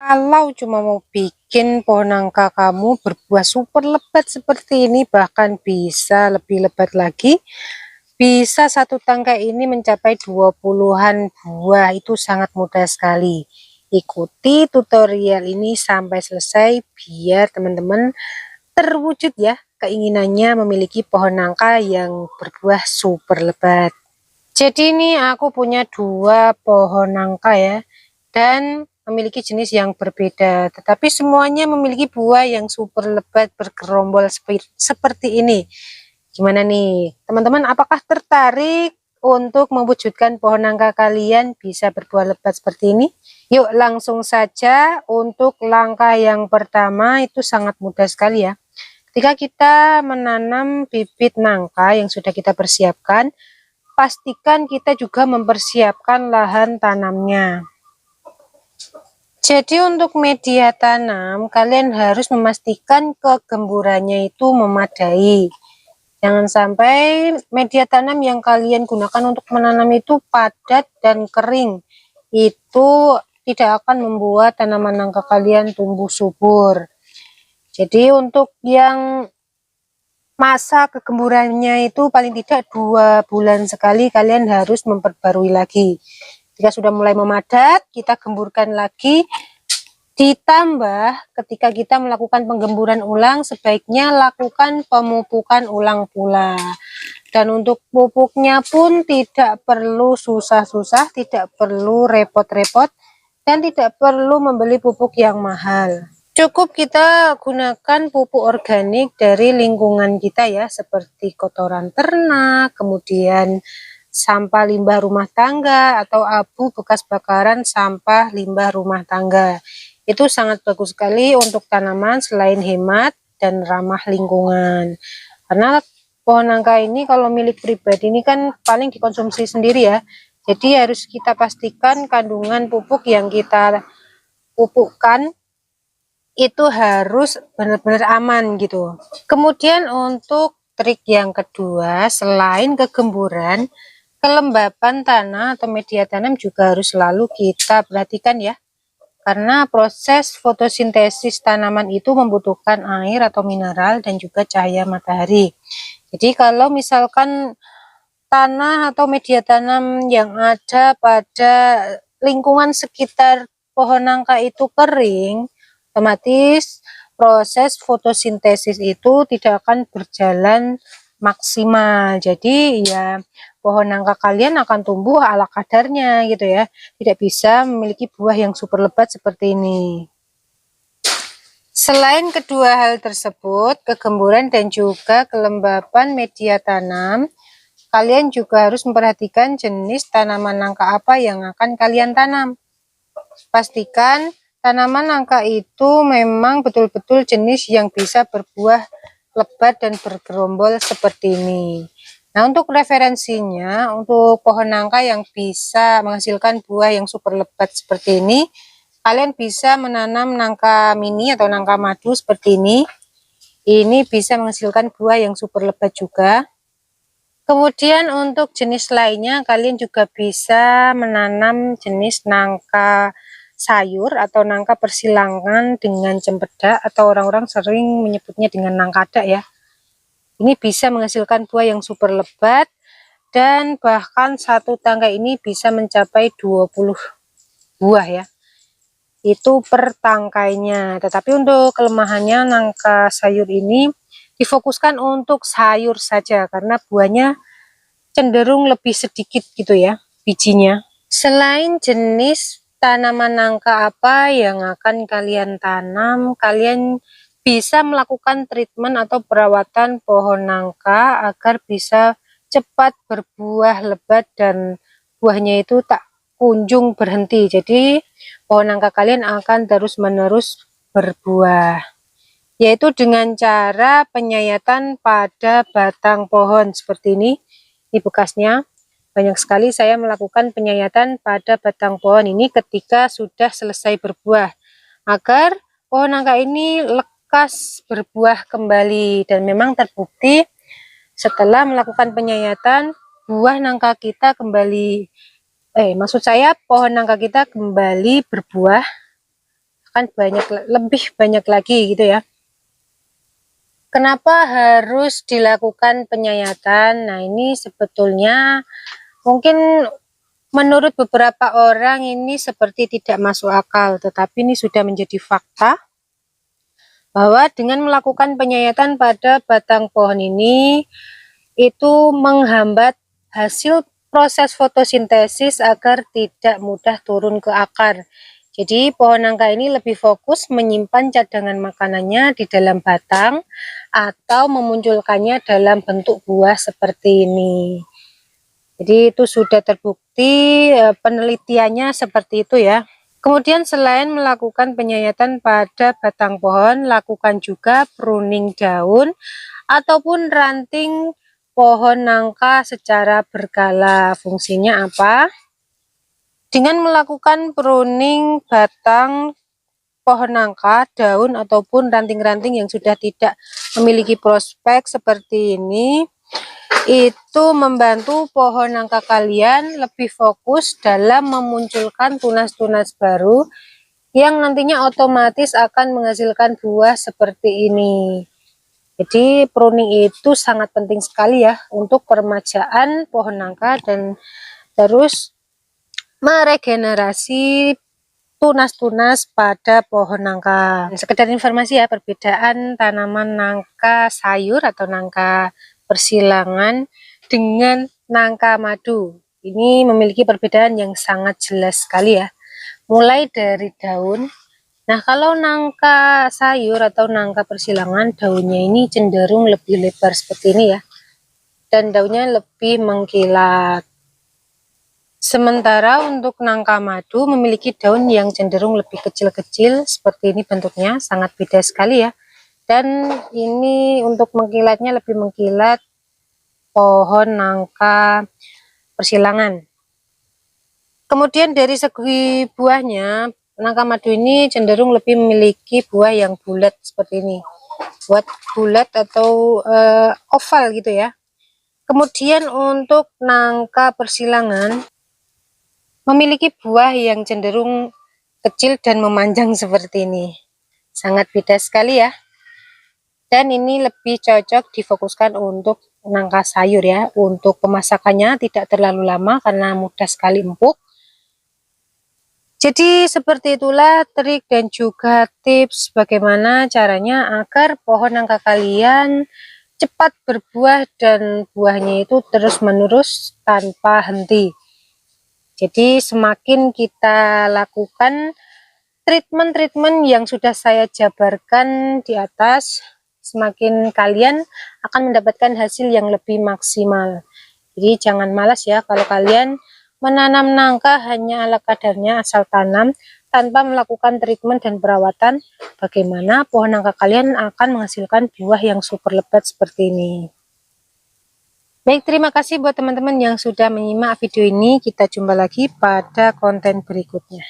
Kalau cuma mau bikin pohon nangka kamu berbuah super lebat seperti ini, bahkan bisa lebih lebat lagi, bisa satu tangkai ini mencapai 20-an buah, itu sangat mudah sekali. Ikuti tutorial ini sampai selesai biar teman-teman terwujud ya keinginannya memiliki pohon nangka yang berbuah super lebat. Jadi ini aku punya 2 pohon nangka ya, dan memiliki jenis yang berbeda, tetapi semuanya memiliki buah yang super lebat bergerombol seperti ini. Gimana nih teman-teman, apakah tertarik untuk mewujudkan pohon nangka kalian bisa berbuah lebat seperti ini? Yuk langsung saja. Untuk langkah yang pertama itu sangat mudah sekali ya. Ketika kita menanam bibit nangka yang sudah kita persiapkan, pastikan kita juga mempersiapkan lahan tanamnya. Jadi untuk media tanam, kalian harus memastikan kegemburannya itu memadai. Jangan sampai media tanam yang kalian gunakan untuk menanam itu padat dan kering. Itu tidak akan membuat tanaman nangka kalian tumbuh subur. Jadi untuk yang masa kegemburannya itu paling tidak 2 bulan sekali kalian harus memperbarui lagi. Jika sudah mulai memadat, kita gemburkan lagi. Ditambah ketika kita melakukan penggemburan ulang, sebaiknya lakukan pemupukan ulang pula. Dan untuk pupuknya pun tidak perlu susah-susah, tidak perlu repot-repot, dan tidak perlu membeli pupuk yang mahal. Cukup kita gunakan pupuk organik dari lingkungan kita ya, seperti kotoran ternak, kemudian sampah limbah rumah tangga, atau abu bekas bakaran sampah limbah rumah tangga. Itu sangat bagus sekali untuk tanaman selain hemat dan ramah lingkungan. Karena pohon nangka ini kalau milik pribadi ini kan paling dikonsumsi sendiri ya. Jadi harus kita pastikan kandungan pupuk yang kita pupukkan itu harus benar-benar aman gitu. Kemudian untuk trik yang kedua, selain kegemburan, kelembapan tanah atau media tanam juga harus selalu kita perhatikan ya. Karena proses fotosintesis tanaman itu membutuhkan air atau mineral dan juga cahaya matahari. Jadi kalau misalkan tanah atau media tanam yang ada pada lingkungan sekitar pohon nangka itu kering, otomatis proses fotosintesis itu tidak akan berjalan maksimal. Jadi ya pohon nangka kalian akan tumbuh ala kadarnya gitu ya, tidak bisa memiliki buah yang super lebat seperti ini. Selain kedua hal tersebut, kegemburan dan juga kelembapan media tanam, kalian juga harus memperhatikan jenis tanaman nangka apa yang akan kalian tanam. Pastikan tanaman nangka itu memang betul-betul jenis yang bisa berbuah lebat dan bergerombol seperti ini. Nah, untuk referensinya, untuk pohon nangka yang bisa menghasilkan buah yang super lebat seperti ini, kalian bisa menanam nangka mini atau nangka madu seperti ini. Ini bisa menghasilkan buah yang super lebat juga. Kemudian untuk jenis lainnya, kalian juga bisa menanam jenis nangka sayur atau nangka persilangan dengan cempedak, atau orang-orang sering menyebutnya dengan nangkada ya. Ini bisa menghasilkan buah yang super lebat, dan bahkan satu tangkai ini bisa mencapai 20 buah ya. Itu per tangkainya. Tetapi untuk kelemahannya, nangka sayur ini difokuskan untuk sayur saja karena buahnya cenderung lebih sedikit gitu ya bijinya. Selain jenis tanaman nangka apa yang akan kalian tanam, kalian bisa melakukan treatment atau perawatan pohon nangka agar bisa cepat berbuah lebat dan buahnya itu tak kunjung berhenti. Jadi pohon nangka kalian akan terus-menerus berbuah, yaitu dengan cara penyayatan pada batang pohon seperti ini. Ini bekasnya. Banyak sekali saya melakukan penyayatan pada batang pohon ini ketika sudah selesai berbuah, agar pohon nangka ini lekas berbuah kembali. Dan memang terbukti setelah melakukan penyayatan, buah nangka kita kembali, maksud saya pohon nangka kita kembali berbuah. akan lebih banyak lagi gitu ya. Kenapa harus dilakukan penyayatan? Nah, ini sebetulnya mungkin menurut beberapa orang ini seperti tidak masuk akal, tetapi ini sudah menjadi fakta bahwa dengan melakukan penyayatan pada batang pohon ini itu menghambat hasil proses fotosintesis agar tidak mudah turun ke akar. Jadi pohon nangka ini lebih fokus menyimpan cadangan makanannya di dalam batang atau memunculkannya dalam bentuk buah seperti ini. Jadi itu sudah terbukti, penelitiannya seperti itu ya. Kemudian selain melakukan penyayatan pada batang pohon, lakukan juga pruning daun ataupun ranting pohon nangka secara berkala. Fungsinya apa? Dengan melakukan pruning batang pohon nangka, daun ataupun ranting-ranting yang sudah tidak memiliki prospek seperti ini, itu membantu pohon nangka kalian lebih fokus dalam memunculkan tunas-tunas baru yang nantinya otomatis akan menghasilkan buah seperti ini. Jadi pruning itu sangat penting sekali ya untuk peremajaan pohon nangka dan terus meregenerasi tunas-tunas pada pohon nangka. Sekedar informasi ya, perbedaan tanaman nangka sayur atau nangka persilangan dengan nangka madu. Ini memiliki perbedaan yang sangat jelas sekali ya. Mulai dari daun. Nah, kalau nangka sayur atau nangka persilangan, daunnya ini cenderung lebih lebar seperti ini ya. Dan daunnya lebih mengkilat. Sementara untuk nangka madu memiliki daun yang cenderung lebih kecil-kecil seperti ini bentuknya, sangat beda sekali ya. Dan ini untuk mengkilatnya lebih mengkilat pohon nangka persilangan. Kemudian dari segi buahnya, nangka madu ini cenderung lebih memiliki buah yang bulat seperti ini. Bulat atau oval gitu ya. Kemudian untuk nangka persilangan memiliki buah yang cenderung kecil dan memanjang seperti ini. Sangat beda sekali ya. Dan ini lebih cocok difokuskan untuk nangka sayur ya. Untuk pemasakannya tidak terlalu lama karena mudah sekali empuk. Jadi seperti itulah trik dan juga tips bagaimana caranya agar pohon nangka kalian cepat berbuah dan buahnya itu terus menerus tanpa henti. Jadi semakin kita lakukan treatment-treatment yang sudah saya jabarkan di atas, semakin kalian akan mendapatkan hasil yang lebih maksimal. Jadi jangan malas ya kalau kalian menanam nangka hanya ala kadarnya asal tanam tanpa melakukan treatment dan perawatan, bagaimana pohon nangka kalian akan menghasilkan buah yang super lebat seperti ini. Baik, terima kasih buat teman-teman yang sudah menyimak video ini. Kita jumpa lagi pada konten berikutnya.